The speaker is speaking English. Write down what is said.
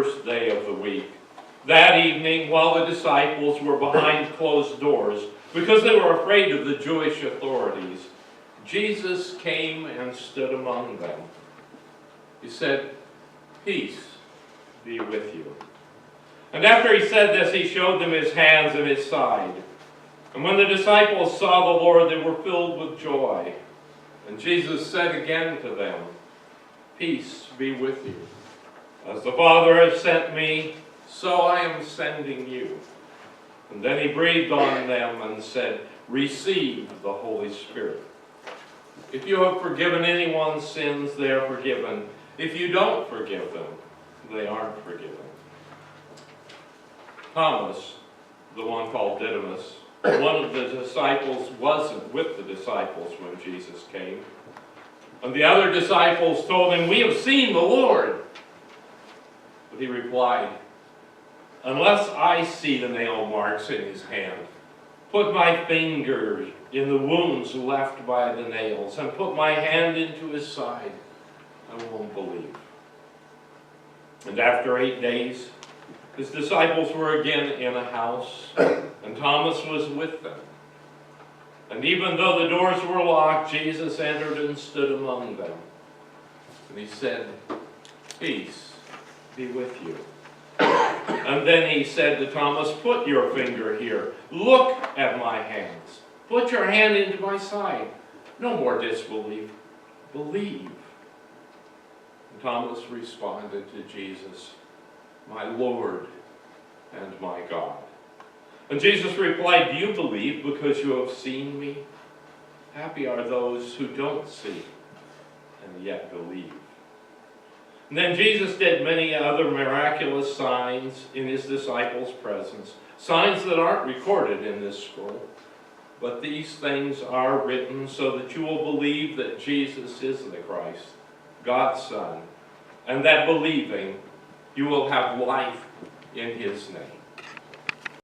first day of the week. That evening, while the disciples were behind closed doors, because they were afraid of the Jewish authorities, Jesus came and stood among them. He said, "Peace be with you." And after he said this, he showed them his hands and his side. And when the disciples saw the Lord, they were filled with joy. And Jesus said again to them, "Peace be with you. As the Father has sent me, so I am sending you." And then he breathed on them and said, "Receive the Holy Spirit. If you have forgiven anyone's sins, they are forgiven. If you don't forgive them, they aren't forgiven." Thomas, the one called Didymus, one of the disciples, wasn't with the disciples when Jesus came. And the other disciples told him, "We have seen the Lord." But he replied, "Unless I see the nail marks in his hand, put my fingers in the wounds left by the nails, and put my hand into his side, I won't believe." And after 8 days, his disciples were again in a house, and Thomas was with them. And even though the doors were locked, Jesus entered and stood among them. And he said, "Peace be with you." And then he said to Thomas, "Put your finger here. Look at my hands. Put your hand into my side. No more disbelief. Believe." And Thomas responded to Jesus, "My Lord and my God." And Jesus replied, "Do you believe because you have seen me? Happy are those who don't see and yet believe." And then Jesus did many other miraculous signs in his disciples' presence, signs that aren't recorded in this scroll. But these things are written so that you will believe that Jesus is the Christ, God's Son, and that believing you will have life in his name.